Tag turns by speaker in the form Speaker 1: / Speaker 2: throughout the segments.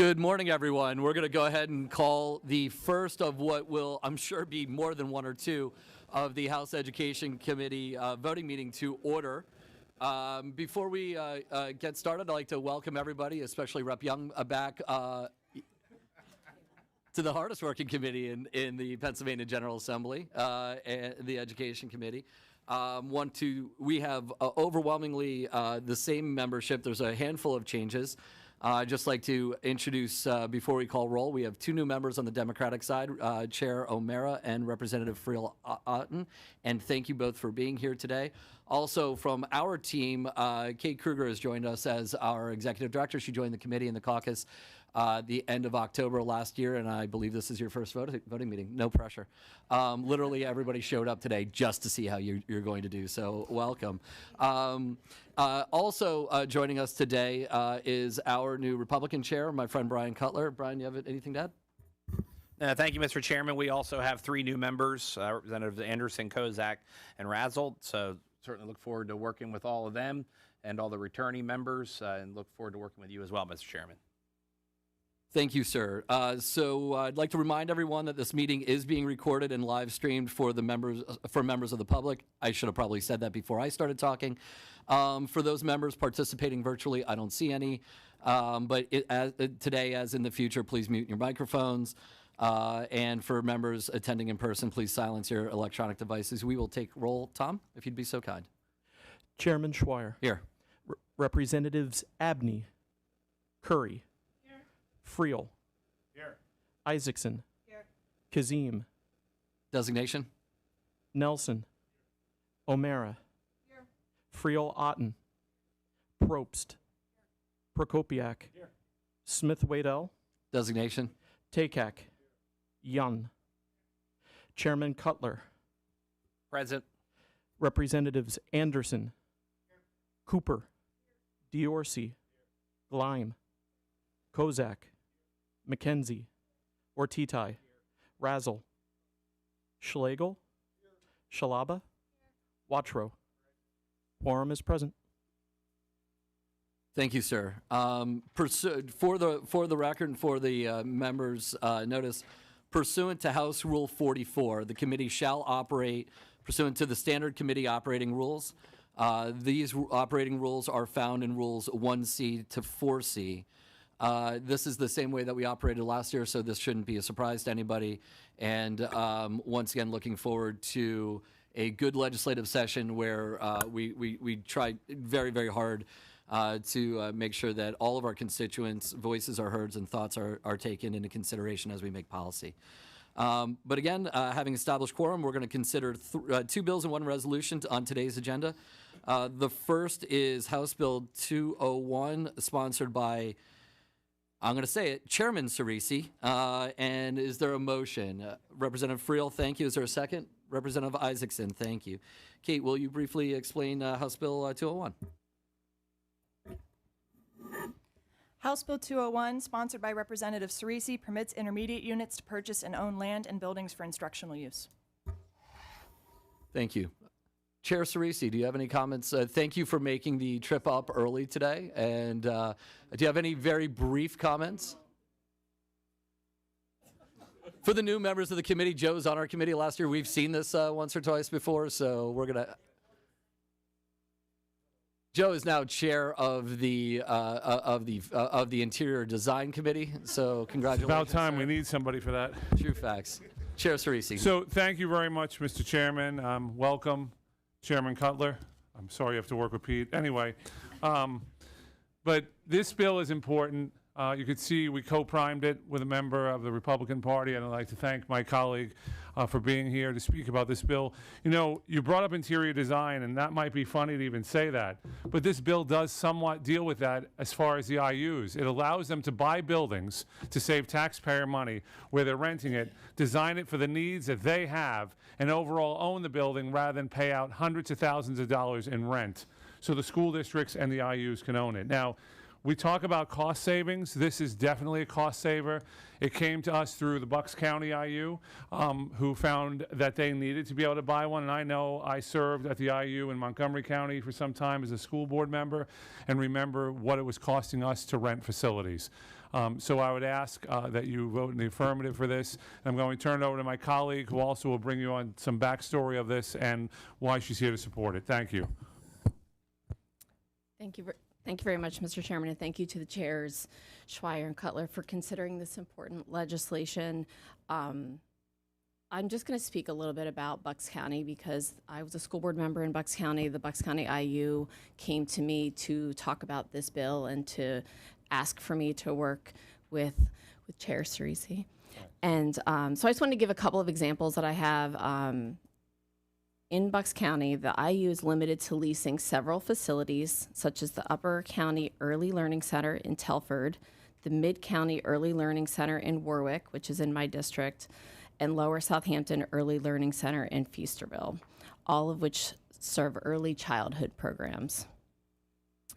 Speaker 1: Good morning, everyone. We're going to go ahead and call the first of what will, I'm sure, be more than one or two of the House Education Committee voting meeting to order. Before we get started, I'd like to welcome everybody, especially Rep. Young, back to the hardest working committee in the Pennsylvania General Assembly, and the Education Committee. We have overwhelmingly the same membership. There's a handful of changes. I'd just like to introduce, before we call roll, we have two new members on the Democratic side, Chair O'Mara and Representative Friel Otten, and thank you both for being here today. Also from our team, Kate Kruger has joined us as our Executive Director. She joined the committee and the caucus the end of October last year, and I believe this is your first voting meeting. No pressure. Literally everybody showed up today just to see how you're going to do, so welcome. Also joining us today is our new Republican chair, my friend Brian Cutler. Brian, you have anything to add?
Speaker 2: Thank you, Mr. Chairman. We also have three new members, Representatives Anderson, Kozak, and Razzle. So certainly look forward to working with all of them and all the returning members, and look forward to working with you as well, Mr. Chairman.
Speaker 1: Thank you, sir. So I'd like to remind everyone that this meeting is being recorded and live streamed for members of the public. I should have probably said that before I started talking. For those members participating virtually, I don't see any. But today, as in the future, please mute your microphones. And for members attending in person, please silence your electronic devices. We will take roll. Tom, if you'd be so kind.
Speaker 3: Chairman Schweier.
Speaker 1: Here.
Speaker 3: Representatives Abney, Curry. Here. Friel.
Speaker 4: Here.
Speaker 3: Isaacson.
Speaker 4: Here.
Speaker 3: Kazim.
Speaker 1: Designation.
Speaker 3: Nelson. O'Mara.
Speaker 4: Here.
Speaker 3: Friel Otten. Probst. Prokopiak.
Speaker 4: Here.
Speaker 3: Smith Waddell.
Speaker 1: Designation.
Speaker 3: Takak. Young. Chairman Cutler.
Speaker 2: Present.
Speaker 3: Representatives Anderson. Cooper. Diorsi. Gleim. Kozak. McKenzie. Ortitai. Razzle. Schlegel. Shalaba. Watro. Quorum is present.
Speaker 1: Thank you, sir. For the record and for the members' notice, pursuant to House Rule 44, the committee shall operate pursuant to the standard committee operating rules. These operating rules are found in Rules 1C to 4C. This is the same way that we operated last year, so this shouldn't be a surprise to anybody. And once again, looking forward to a good legislative session where we try very, very hard to make sure that all of our constituents' voices are heard and thoughts are taken into consideration as we make policy. But again, having established quorum, we're going to consider two bills and one resolution on today's agenda. The first is House Bill 201, sponsored by, I'm going to say it, Chairman Cerisi. And is there a motion? Representative Friel, thank you. Is there a second? Representative Isaacson, thank you. Kate, will you briefly explain House Bill 201?
Speaker 5: House Bill 201, sponsored by Representative Cerisi, permits intermediate units to purchase and own land and buildings for instructional use.
Speaker 1: Thank you. Chair Cerisi, do you have any comments? Thank you for making the trip up early today. And do you have any very brief comments? For the new members of the committee, Joe was on our committee last year. We've seen this once or twice before, so we're going to... Joe is now chair of the Interior Design Committee, so congratulations.
Speaker 4: It's about time.
Speaker 1: Sir.
Speaker 4: We need somebody for that.
Speaker 1: True facts. Chair Cerisi.
Speaker 4: So thank you very much, Mr. Chairman. Welcome, Chairman Cutler. I'm sorry you have to work with Pete. Anyway, but this bill is important. You could see we co-primed it with a member of the Republican Party, and I'd like to thank my colleague for being here to speak about this bill. You know, you brought up interior design, and that might be funny to even say that, but this bill does somewhat deal with that as far as the IUs. It allows them to buy buildings to save taxpayer money where they're renting it, design it for the needs that they have, and overall own the building rather than pay out hundreds of thousands of dollars in rent. So the school districts and the IUs can own it. Now, We talk about cost savings. This is definitely a cost saver. It came to us through the Bucks County IU, who found that they needed to be able to buy one. And I know I served at the IU in Montgomery County for some time as a school board member and remember what it was costing us to rent facilities. So I would ask that you vote in the affirmative for this. I'm going to turn it over to my colleague, who also will bring you on some backstory of this and why she's here to support it. Thank you.
Speaker 6: Thank you very much, Mr. Chairman, and thank you to the chairs, Schweier and Cutler, for considering this important legislation. I'm just going to speak a little bit about Bucks County because I was a school board member in Bucks County. The Bucks County IU came to me to talk about this bill and to ask for me to work with Chair Cerisi. And so I just wanted to give a couple of examples that I have. In Bucks County, the IU is limited to leasing several facilities, such as the Upper County Early Learning Center in Telford, the Mid-County Early Learning Center in Warwick, which is in my district, and Lower Southampton Early Learning Center in Feasterville, all of which serve early childhood programs.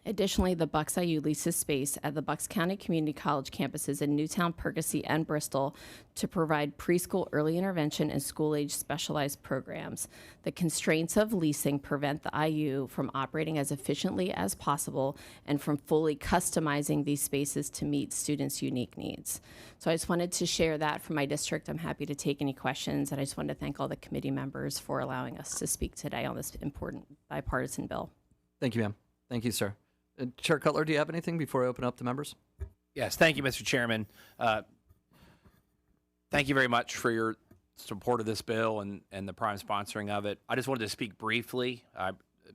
Speaker 6: Additionally, the Bucks IU leases space at the Bucks County Community College campuses in Newtown, Percy, and Bristol to provide preschool early intervention and school-age specialized programs. The constraints of leasing prevent the IU from operating as efficiently as possible and from fully customizing these spaces to meet students' unique needs. So I just wanted to share that from my district. I'm happy to take any questions, and I just wanted to thank all the committee members for allowing us to speak today on this important bipartisan bill.
Speaker 1: Thank you, ma'am. Thank you, sir. Chair Cutler, do you have anything before I open up to members?
Speaker 2: Yes, thank you, Mr. Chairman. Thank you very much for your support of this bill and the prime sponsoring of it. I just wanted to speak briefly.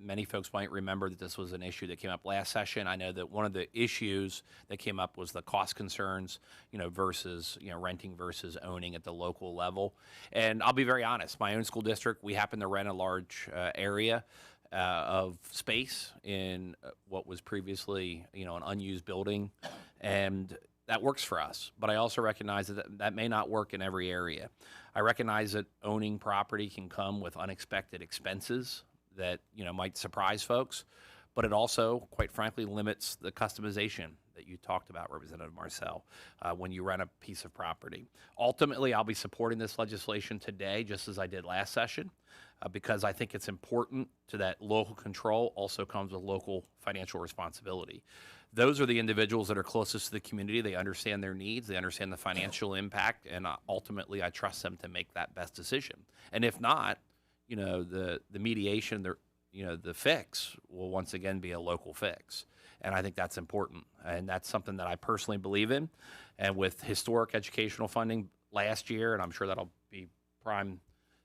Speaker 2: Many folks might remember that this was an issue that came up last session. I know that one of the issues that came up was the cost concerns, versus, renting versus owning at the local level. And I'll be very honest, my own school district, we happen to rent a large area of space in what was previously, an unused building, and that works for us. But I also recognize that may not work in every area. I recognize that owning property can come with unexpected expenses that, might surprise folks, but it also, quite frankly, limits the customization that you talked about, Representative Marcel, when you rent a piece of property. Ultimately, I'll be supporting this legislation today, just as I did last session, because I think it's important to that local control also comes with local financial responsibility. Those are the individuals that are closest to the community. They understand their needs, they understand the financial impact, and ultimately I trust them to make that best decision. And if not, the mediation, the fix will once again be a local fix. And I think that's important. And that's something that I personally believe in. And with historic educational funding last year, and I'm sure that'll be prime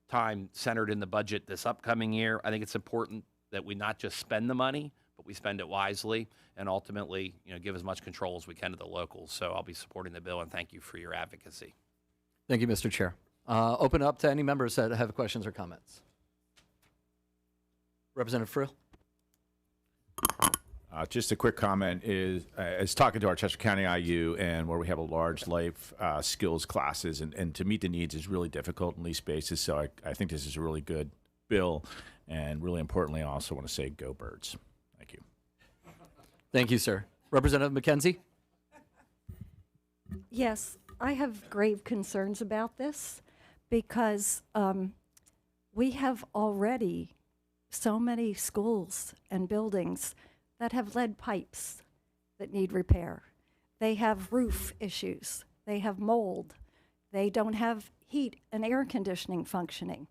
Speaker 2: time centered in the budget this upcoming year, I think it's important that we not just spend the money, but we spend it wisely and ultimately, give as much control as we can to the locals. So I'll be supporting the bill, and thank you for your advocacy.
Speaker 1: Thank you, Mr. Chair. Open up to any members that have questions or comments. Representative Friel.
Speaker 7: Just a quick comment is talking to our Chester County IU, and where we have a large life skills classes, and to meet the needs is really difficult in these spaces. So I think this is a really good bill, and really importantly, I also want to say go Birds. Thank you.
Speaker 1: Thank you, sir. Representative McKenzie.
Speaker 8: Yes, I have grave concerns about this because we have already so many schools and buildings that have lead pipes that need repair. They have roof issues. They have mold. They don't have heat and air conditioning functioning.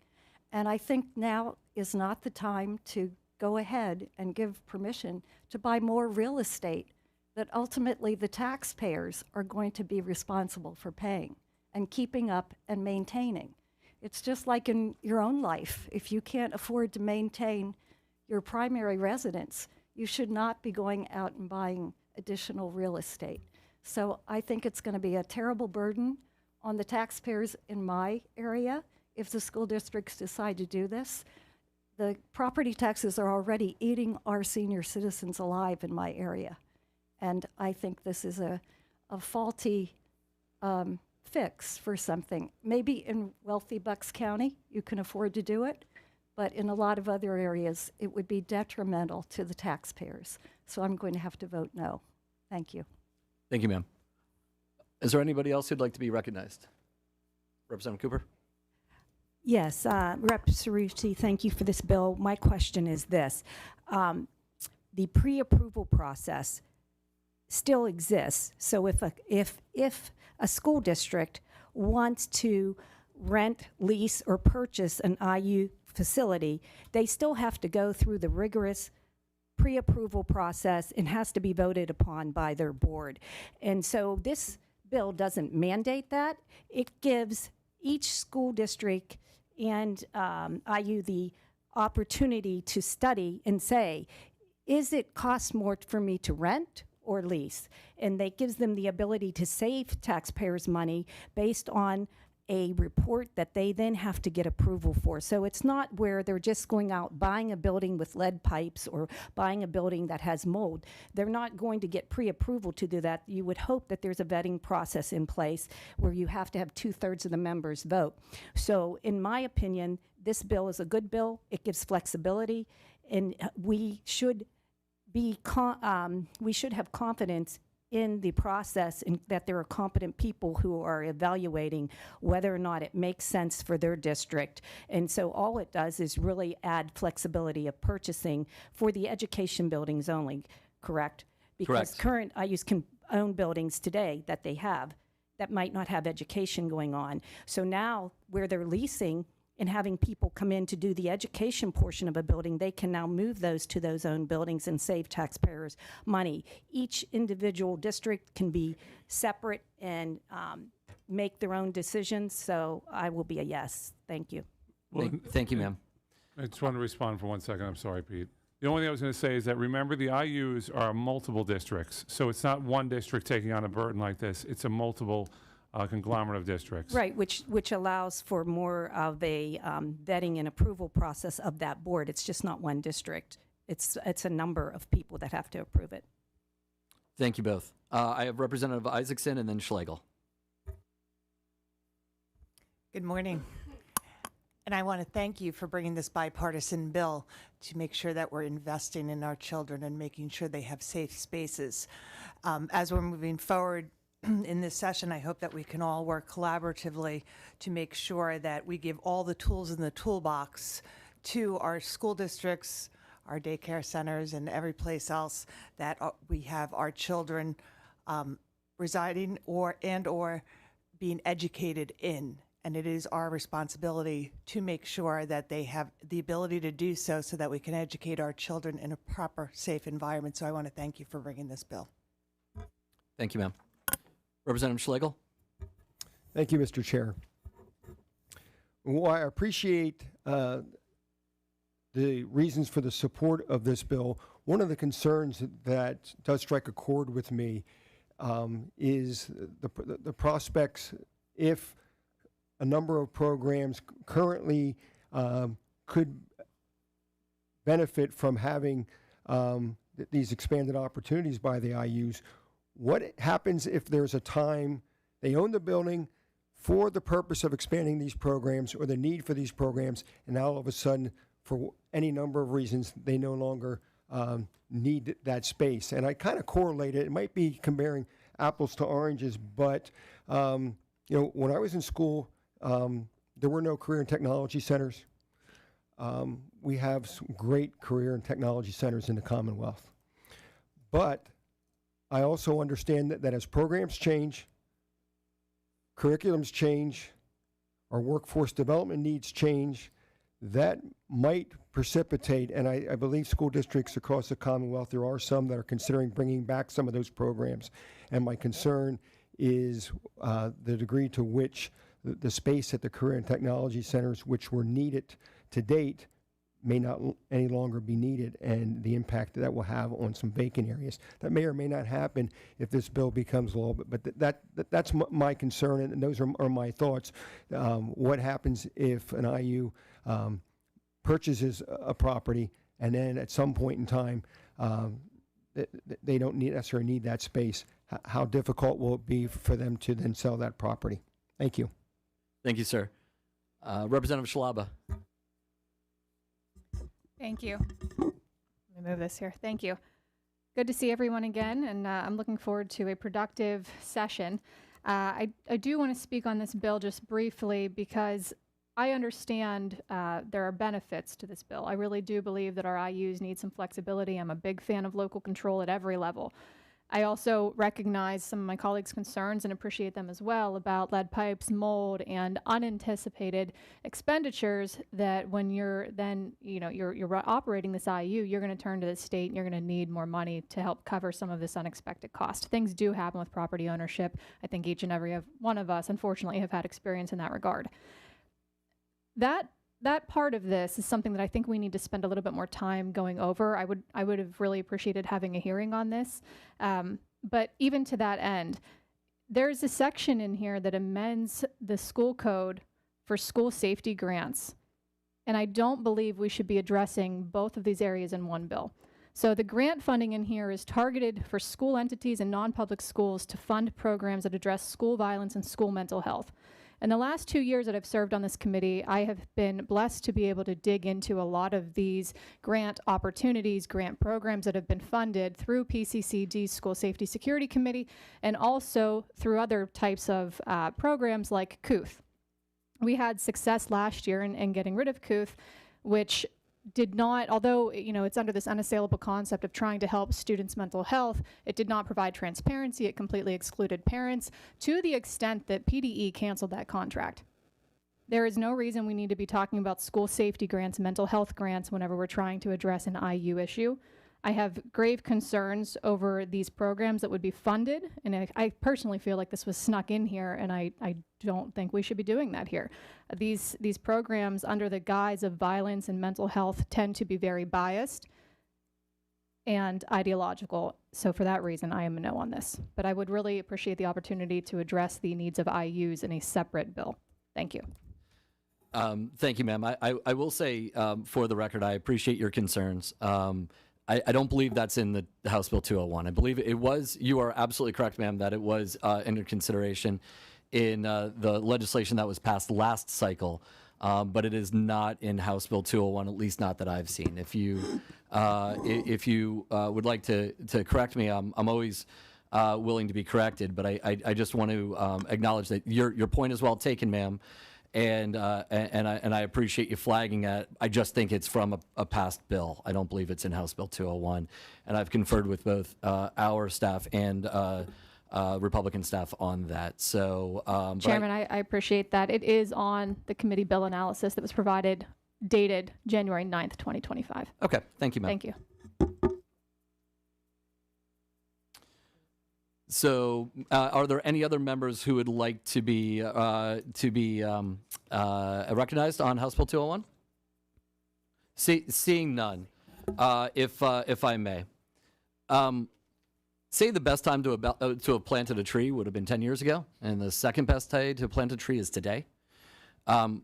Speaker 8: And I think now is not the time to go ahead and give permission to buy more real estate that ultimately the taxpayers are going to be responsible for paying and keeping up and maintaining. It's just like in your own life. If you can't afford to maintain your primary residence, you should not be going out and buying additional real estate. So I think it's going to be a terrible burden on the taxpayers in my area if the school districts decide to do this. The property taxes are already eating our senior citizens alive in my area. And I think this is a faulty fix for something. Maybe in wealthy Bucks County, you can afford to do it. But in a lot of other areas, it would be detrimental to the taxpayers. So I'm going to have to vote no. Thank you. Thank you.
Speaker 1: Thank you, ma'am. Is there anybody else who'd like to be recognized? Representative Cooper?
Speaker 9: Yes, Rep. Cerruti, thank you for this bill. My question is this. The pre-approval process still exists. So if a school district wants to rent, lease, or purchase an IU facility, they still have to go through the rigorous pre-approval process and has to be voted upon by their board. And so this bill doesn't mandate that. It gives each school district and IU the opportunity to study and say, is it cost more for me to rent or lease? And that gives them the ability to save taxpayers' money based on a report that they then have to get approval for. So it's not where they're just going out buying a building with lead pipes or buying a building that has mold. They're not going to get pre-approval to do that. You would hope that there's a vetting process in place where you have to have 2/3 of the members vote. So in my opinion, this bill is a good bill. It gives flexibility, and we should have confidence in the process and that there are competent people who are evaluating whether or not it makes sense for their district. And so all it does is really add flexibility of purchasing for the education buildings only, correct? Because current IUs can own buildings today that they have that might not have education going on. So now where they're leasing and having people come in to do the education portion of a building, they can now move those to those own buildings and save taxpayers money. Each individual district can be separate and make their own decisions, so I will be a yes. Thank you.
Speaker 1: Thank you, ma'am.
Speaker 4: I just want to respond for 1 second. I'm sorry, Pete. The only thing I was going to say is that remember the IUs are multiple districts, so it's not one district taking on a burden like this. It's a multiple conglomerate of districts.
Speaker 9: Right, which allows for more of a vetting and approval process of that board. It's just not one district. It's a number of people that have to approve it.
Speaker 1: Thank you both. I have Representative Isaacson and then Schlegel.
Speaker 10: Good morning. And I want to thank you for bringing this bipartisan bill to make sure that we're investing in our children and making sure they have safe spaces. As we're moving forward in this session, I hope that we can all work collaboratively to make sure that we give all the tools in the toolbox to our school districts, our daycare centers, and every place else that we have our children residing or being educated in. And it is our responsibility to make sure that they have the ability to do so that we can educate our children in a proper, safe environment. So I want to thank you for bringing this bill.
Speaker 1: Thank you, ma'am. Representative Schlegel.
Speaker 11: Thank you, Mr. Chair. Well, I appreciate the reasons for the support of this bill. One of the concerns that does strike a chord with me is the prospects if a number of programs currently could benefit from having these expanded opportunities by the IUs. What happens if there's a time they own the building for the purpose of expanding these programs or the need for these programs, and now all of a sudden, for any number of reasons, they no longer need that space? And I kind of correlate it. It might be comparing apples to oranges, but when I was in school, there were no career and technology centers. We have some great career and technology centers in the Commonwealth. But I also understand that as programs change, curriculums change, our workforce development needs change, that might precipitate, and I believe school districts across the Commonwealth, there are some that are considering bringing back some of those programs. And my concern is the degree to which the space at the career and technology centers, which were needed to date, may not any longer be needed, and the impact that will have on some vacant areas. That may or may not happen if this bill becomes law, but that's my concern, and those are my thoughts. What happens if an IU purchases a property, and then at some point in time, they don't necessarily need that space? How difficult will it be for them to then sell that property? Thank you.
Speaker 1: Thank you, sir. Representative Schlaba.
Speaker 5: Thank you. Let me move this here. Thank you.
Speaker 12: Good to see everyone again, and I'm looking forward to a productive session. I do want to speak on this bill just briefly because I understand there are benefits to this bill. I really do believe that our IUs need some flexibility. I'm a big fan of local control at every level. I also recognize some of my colleagues' concerns and appreciate them as well about lead pipes, mold, and unanticipated expenditures that when you're then, you're operating this IU, you're going to turn to the state and you're going to need more money to help cover some of this unexpected cost. Things do happen with property ownership. I think each and every one of us, unfortunately, have had experience in that regard. That part of this is something that I think we need to spend a little bit more time going over. I would have really appreciated having a hearing on this. But even to that end, there's a section in here that amends the school code for school safety grants. And I don't believe we should be addressing both of these areas in one bill. So the grant funding in here is targeted for school entities and non-public schools to fund programs that address school violence and school mental health. In the last 2 years that I've served on this committee, I have been blessed to be able to dig into a lot of these grant opportunities, grant programs that have been funded through PCCD's School Safety Security Committee, and also through other types of programs like CUTH. We had success last year in getting rid of CUTH, which did not, although it's under this unassailable concept of trying to help students' mental health, it did not provide transparency. It completely excluded parents to the extent that PDE canceled that contract. There is no reason we need to be talking about school safety grants, mental health grants whenever we're trying to address an IU issue. I have grave concerns over these programs that would be funded, and I personally feel like this was snuck in here, and I don't think we should be doing that here. These programs under the guise of violence and mental health tend to be very biased and ideological. So for that reason, I am a no on this. But I would really appreciate the opportunity to address the needs of IUs in a separate bill. Thank you.
Speaker 1: Thank you, ma'am. I will say, for the record, I appreciate your concerns. I don't believe that's in the House Bill 201. I believe it was, you are absolutely correct, ma'am, that it was under consideration in the legislation that was passed last cycle, but it is not in House Bill 201, at least not that I've seen. If you would like to correct me, I'm always willing to be corrected, but I just want to acknowledge that your point is well taken, ma'am. And I appreciate you flagging it. I just think it's from a past bill. I don't believe it's in House Bill 201. And I've conferred with both our staff and Republican staff on that. So,
Speaker 12: Chairman, I appreciate that. It is on the committee bill analysis that was provided, dated January 9th, 2025.
Speaker 1: Okay, thank you, ma'am.
Speaker 12: Thank you.
Speaker 1: So, are there any other members who would like to be recognized on House Bill 201? Seeing none, if I may, say the best time to have planted a tree would have been 10 years ago, and the second best time to plant a tree is today. I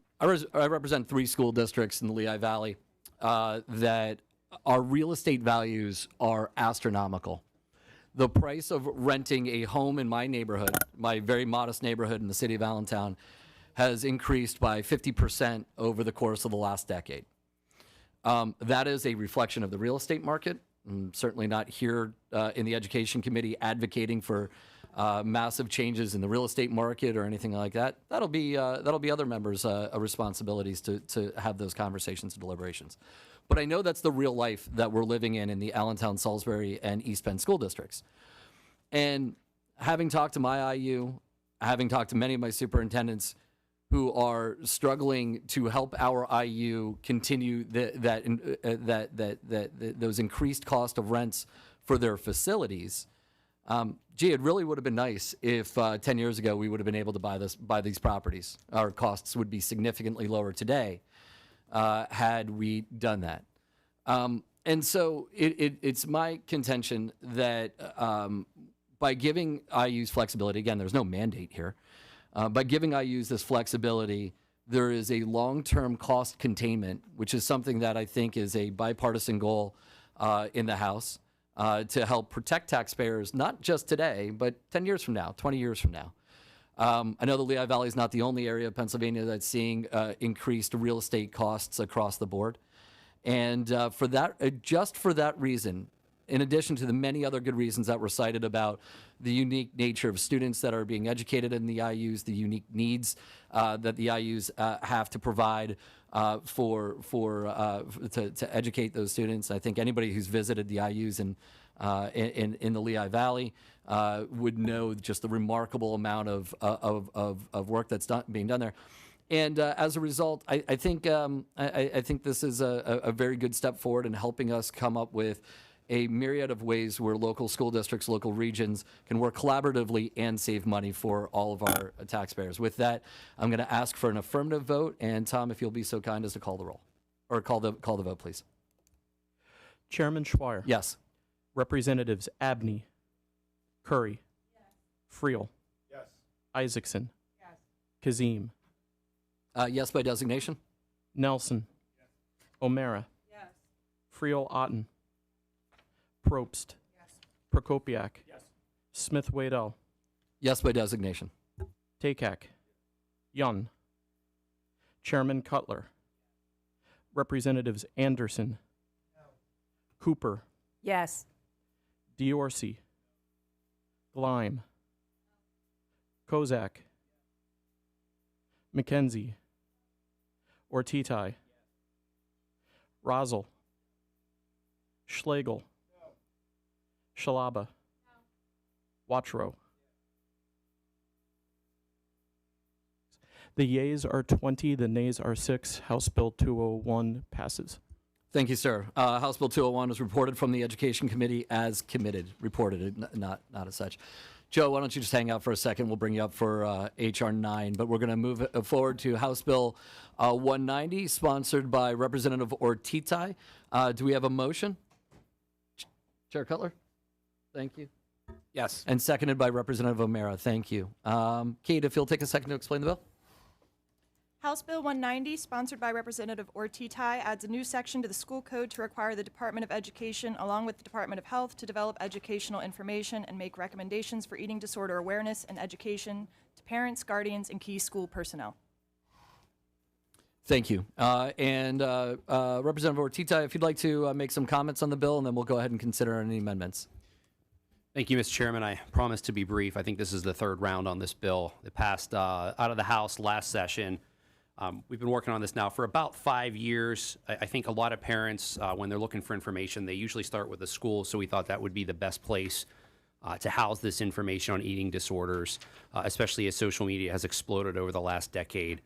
Speaker 1: represent 3 school districts in the Lehigh Valley that our real estate values are astronomical. The price of renting a home in my neighborhood, my very modest neighborhood in the city of Allentown, has increased by 50% over the course of the last decade. That is a reflection of the real estate market. I'm certainly not here in the Education Committee advocating for massive changes in the real estate market or anything like that. That'll be other members' responsibilities to have those conversations and deliberations. But I know that's the real life that we're living in the Allentown, Salisbury, and East Penn school districts. And having talked to my IU, having talked to many of my superintendents who are struggling to help our IU continue those increased cost of rents for their facilities, it really would have been nice if 10 years ago we would have been able to buy these properties. Our costs would be significantly lower today had we done that. And so it's my contention that by giving IUs flexibility, again, there's no mandate here, by giving IUs this flexibility, there is a long-term cost containment, which is something that I think is a bipartisan goal in the House to help protect taxpayers, not just today, but 10 years from now, 20 years from now. I know the Lehigh Valley is not the only area of Pennsylvania that's seeing increased real estate costs across the board. And just for that reason, in addition to the many other good reasons that were cited about the unique nature of students that are being educated in the IUs, the unique needs that the IUs have to provide to educate those students. I think anybody who's visited the IUs in the Lehigh Valley would know just the remarkable amount of work that's being done there. And as a result, I think this is a very good step forward in helping us come up with a myriad of ways where local school districts, local regions can work collaboratively and save money for all of our taxpayers. With that, I'm going to ask for an affirmative vote. And Tom, if you'll be so kind as to call the roll, or call the vote, please.
Speaker 3: Chairman Schweier.
Speaker 1: Yes.
Speaker 3: Representatives Abney, Curry, Friel, Isaacson, Kazim,
Speaker 1: Yes by designation.
Speaker 3: Nelson, O'Mara, Friel Otten, Probst, Prokopiak, Smith Waddell,
Speaker 1: Yes by designation.
Speaker 3: Takak, Yun, Chairman Cutler, Representatives Anderson, Cooper,
Speaker 9: Yes.
Speaker 3: Diorsi, Gleim, Kozak, McKenzie, Ortitai, Razel, Schlegel, Shalaba, Watro. The yeas are 20, the nays are 6. House Bill 201 passes.
Speaker 1: Thank you, sir. House Bill 201 was reported from the Education Committee as reported, not as such. Joe, why don't you just hang out for a second? We'll bring you up for H.R. 9, but we're going to move forward to House Bill 190, sponsored by Representative Ortitai. Do we have a motion? Chair Cutler? Thank you.
Speaker 2: Yes.
Speaker 1: And seconded by Representative O'Mara. Thank you. Kate, if you'll take a second to explain the bill.
Speaker 5: House Bill 190, sponsored by Representative Ortitai, adds a new section to the school code to require the Department of Education, along with the Department of Health, to develop educational information and make recommendations for eating disorder awareness and education to parents, guardians, and key school personnel.
Speaker 1: Thank you. Representative Ortitai, if you'd like to make some comments on the bill, and then we'll go ahead and consider any amendments.
Speaker 13: Thank you, Mr. Chairman. I promise to be brief. I think this is the third round on this bill. It passed out of the House last session. We've been working on this now for about 5 years. I think a lot of parents, when they're looking for information, they usually start with the school, so we thought that would be the best place to house this information on eating disorders, especially as social media has exploded over the last decade.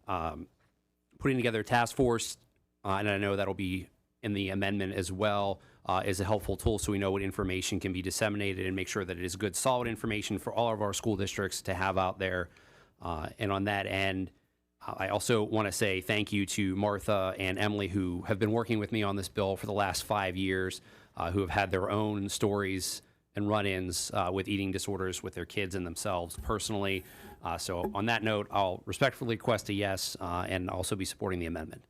Speaker 13: Putting together a task force, and I know that'll be in the amendment as well, is a helpful tool so we know what information can be disseminated and make sure that it is good, solid information for all of our school districts to have out there. And on that end, I also want to say thank you to Martha and Emily, who have been working with me on this bill for the last 5 years, who have had their own stories and run-ins with eating disorders with their kids and themselves personally. So on that note, I'll respectfully request a yes and also be supporting the amendment.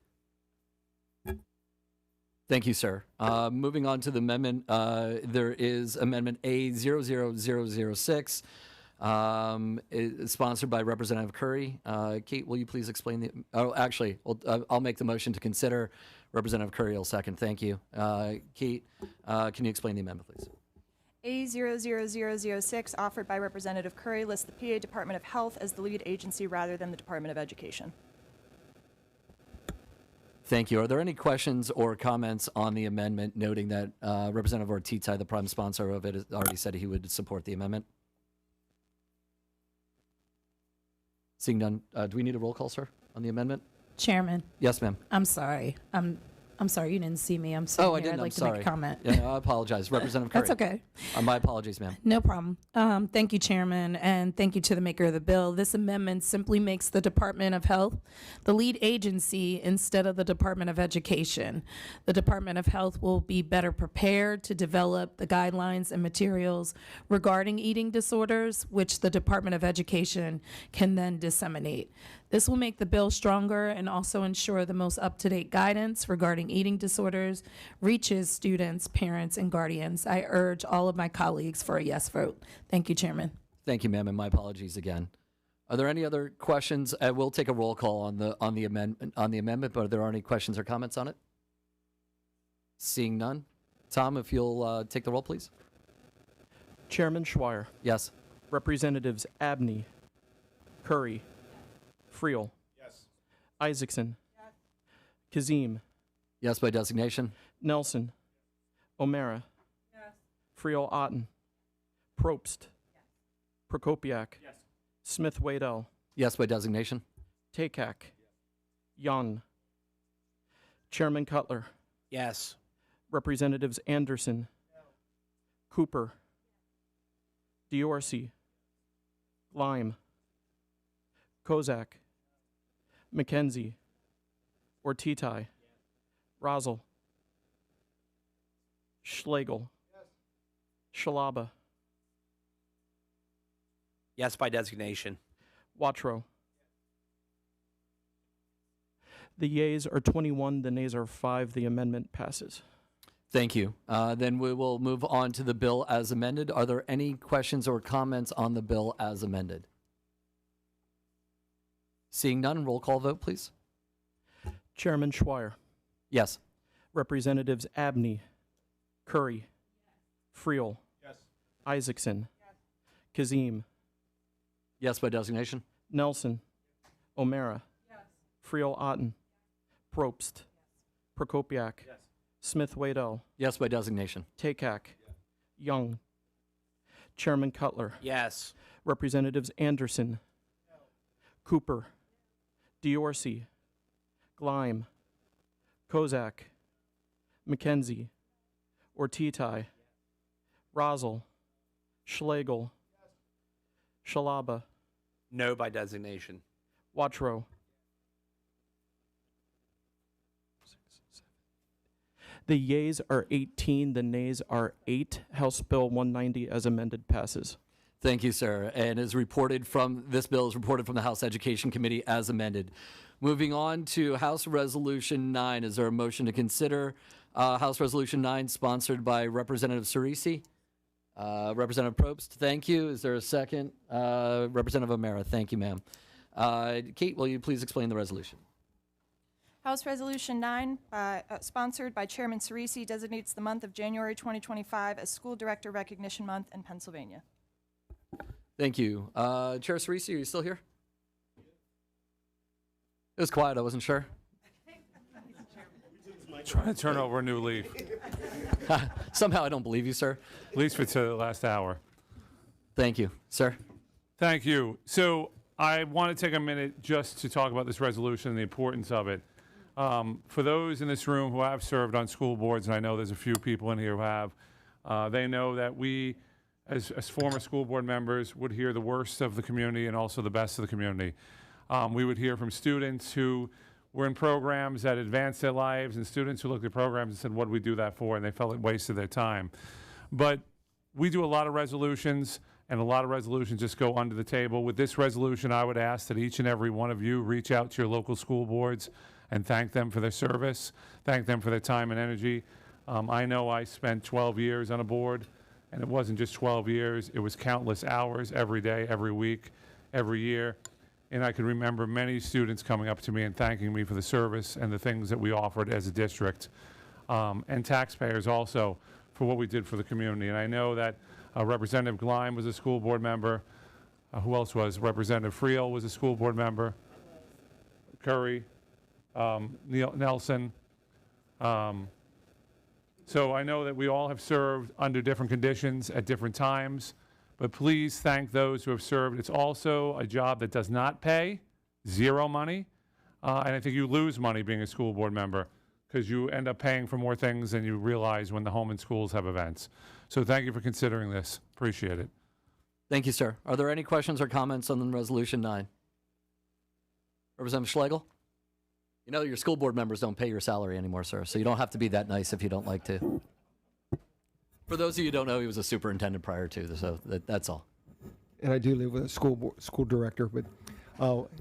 Speaker 1: Thank you, sir. Moving on to the amendment, there is Amendment A00006, sponsored by Representative Curry. Kate, will you please explain the? Oh, actually, I'll make the motion to consider. Representative Curry will second. Thank you. Kate, can you explain the amendment, please?
Speaker 5: A00006, offered by Representative Curry, lists the PA Department of Health as the lead agency rather than the Department of Education.
Speaker 1: Thank you. Are there any questions or comments on the amendment, noting that Representative Ortitai, the prime sponsor of it, has already said he would support the amendment? Seeing none, do we need a roll call, sir, on the amendment?
Speaker 14: Chairman,
Speaker 1: Yes, ma'am.
Speaker 14: I'm sorry. I'm sorry you didn't see me. I'm sitting
Speaker 1: Oh, I
Speaker 14: here.
Speaker 1: didn't.
Speaker 14: I'd like
Speaker 1: I'm
Speaker 14: to
Speaker 1: sorry.
Speaker 14: make a comment.
Speaker 1: Yeah, I apologize. Representative Curry.
Speaker 14: That's okay.
Speaker 1: My apologies, ma'am.
Speaker 14: No problem. Thank you, Chairman, and thank you to the maker of the bill. This amendment simply makes the Department of Health the lead agency instead of the Department of Education. The Department of Health will be better prepared to develop the guidelines and materials regarding eating disorders, which the Department of Education can then disseminate. This will make the bill stronger and also ensure the most up-to-date guidance regarding eating disorders reaches students, parents, and guardians. I urge all of my colleagues for a yes vote. Thank you, Chairman.
Speaker 1: Thank you, ma'am, and my apologies again. Are there any other questions? We'll take a roll call on the amendment, but are there any questions or comments on it? Seeing none, Tom, if you'll take the roll, please.
Speaker 3: Chairman Schweier,
Speaker 1: Yes.
Speaker 3: Representatives Abney, Curry, Friel, Isaacson, Kazim,
Speaker 1: Yes by designation.
Speaker 3: Nelson, O'Mara, Friel Otten, Probst, Prokopiak, Smith Waddell,
Speaker 1: Yes by designation.
Speaker 3: Takak, Young, Chairman Cutler,
Speaker 2: Yes.
Speaker 3: Representatives Anderson, Cooper, Diorsi, Lime, Kozak, McKenzie, Ortitai, Rosel, Schlegel, Shalaba,
Speaker 2: Yes by designation.
Speaker 3: Watro. The yeas are 21, the nays are 5. The amendment passes.
Speaker 1: Thank you. Then we will move on to the bill as amended. Are there any questions or comments on the bill as amended? Seeing none, roll call vote, please.
Speaker 3: Chairman Schweier,
Speaker 1: Yes.
Speaker 3: Representatives Abney, Curry, Friel, Isaacson, Kazim,
Speaker 1: Yes by designation.
Speaker 3: Nelson, O'Mara, Friel Otten, Probst, Prokopiak, Smith Waddell,
Speaker 1: Yes by designation.
Speaker 3: Takak, Young, Chairman Cutler,
Speaker 2: Yes.
Speaker 3: Representatives Anderson, Cooper, Diorsi, Gleim, Kozak, McKenzie, Ortitai, Rosel, Schlegel, Shalaba,
Speaker 2: No by designation.
Speaker 3: Watro. The yeas are 18, the nays are 8. House Bill 190 as amended passes.
Speaker 1: Thank you, sir. And this bill is reported from the House Education Committee as amended. Moving on to House Resolution 9. Is there a motion to consider House Resolution 9 sponsored by Representative Cerisi? Representative Probst, thank you. Is there a second? Representative O'Mara, thank you, ma'am. Kate, will you please explain the resolution?
Speaker 5: House Resolution 9, sponsored by Chairman Cerisi, designates the month of January 2025 as School Director Recognition Month in Pennsylvania.
Speaker 1: Thank you. Chair Cerisi, are you still here? It was quiet, I wasn't sure.
Speaker 4: Trying to turn over a new leaf,
Speaker 1: Somehow I don't believe you, sir.
Speaker 4: at least for the last hour.
Speaker 1: Thank you, sir.
Speaker 4: Thank you. So I want to take a minute just to talk about this resolution and the importance of it. For those in this room who have served on school boards, and I know there's a few people in here who have, they know that we, as former school board members, would hear the worst of the community and also the best of the community. We would hear from students who were in programs that advanced their lives and students who looked at programs and said, what do we do that for? And they felt it wasted their time. But we do a lot of resolutions, and a lot of resolutions just go under the table. With this resolution, I would ask that each and every one of you reach out to your local school boards and thank them for their service, thank them for their time and energy. I know I spent 12 years on a board, and it wasn't just 12 years. It was countless hours every day, every week, every year. And I can remember many students coming up to me and thanking me for the service and the things that we offered as a district, and taxpayers also for what we did for the community. And I know that Representative Gleim was a school board member. Who else was? Representative Friel was a school board member. Curry, Nelson. So I know that we all have served under different conditions at different times, but please thank those who have served. It's also a job that does not pay, zero money, and I think you lose money being a school board member because you end up paying for more things than you realize when the home and schools have events. So thank you for considering this. Appreciate it.
Speaker 1: Thank you, sir. Are there any questions or comments on Resolution 9? Representative Schlegel? You know your school board members don't pay your salary anymore, sir, so you don't have to be that nice if you don't like to. For those of you who don't know, he was a superintendent prior to, so that's all.
Speaker 11: And I do live with a school director, but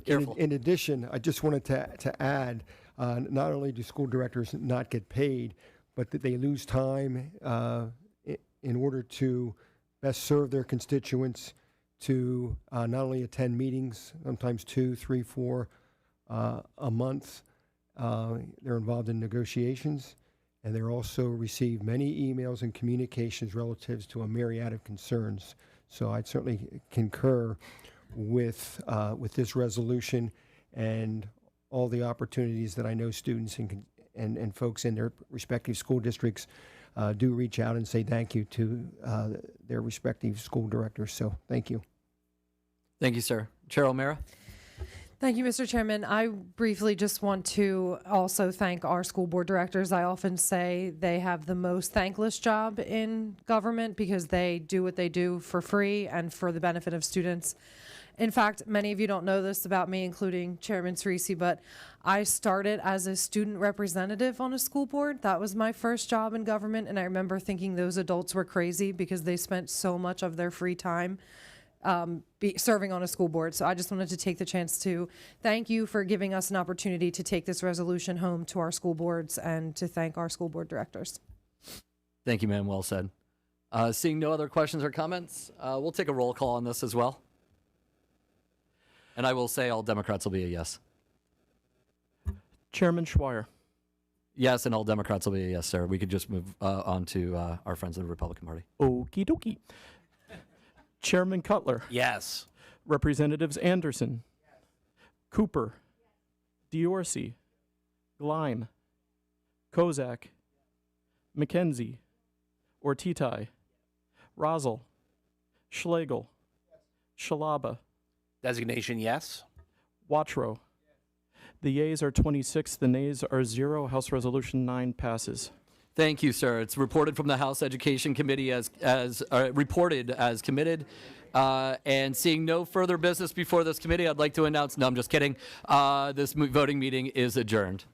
Speaker 1: Careful.
Speaker 11: in addition, I just wanted to add, not only do school directors not get paid, but that they lose time in order to best serve their constituents, to not only attend meetings, sometimes 2, 3, 4 a month. They're involved in negotiations, and they're also received many emails and communications relative to a myriad of concerns. So I'd certainly concur with this resolution and all the opportunities that I know students and folks in their respective school districts do reach out and say thank you to their respective school directors. So thank you.
Speaker 1: Thank you, sir. Chair O'Mara?
Speaker 15: Thank you, Mr. Chairman. I briefly just want to also thank our school board directors. I often say they have the most thankless job in government because they do what they do for free and for the benefit of students. In fact, many of you don't know this about me, including Chairman Cerisi, but I started as a student representative on a school board. That was my first job in government, and I remember thinking those adults were crazy because they spent so much of their free time serving on a school board. So I just wanted to take the chance to thank you for giving us an opportunity to take this resolution home to our school boards and to thank our school board directors.
Speaker 1: Thank you, ma'am. Well said. Seeing no other questions or comments, we'll take a roll call on this as well. And I will say all Democrats will be a yes.
Speaker 3: Chairman Schweier.
Speaker 1: Yes, and all Democrats will be a yes, sir. We could just move on to our friends in the Republican Party.
Speaker 3: Okie dokie. Chairman Cutler.
Speaker 2: Yes.
Speaker 3: Representatives Anderson. Cooper. Diorsi. Gleim. Kozak. McKenzie. Ortitai. Rosel. Schlegel. Shalaba.
Speaker 2: Designation yes.
Speaker 3: Wattrow. The yeas are 26, the nays are 0. House Resolution 9 passes.
Speaker 1: Thank you, sir. It's reported from the House Education Committee as reported as committed. And seeing no further business before this committee, I'd like to announce, no, I'm just kidding. This voting meeting is adjourned.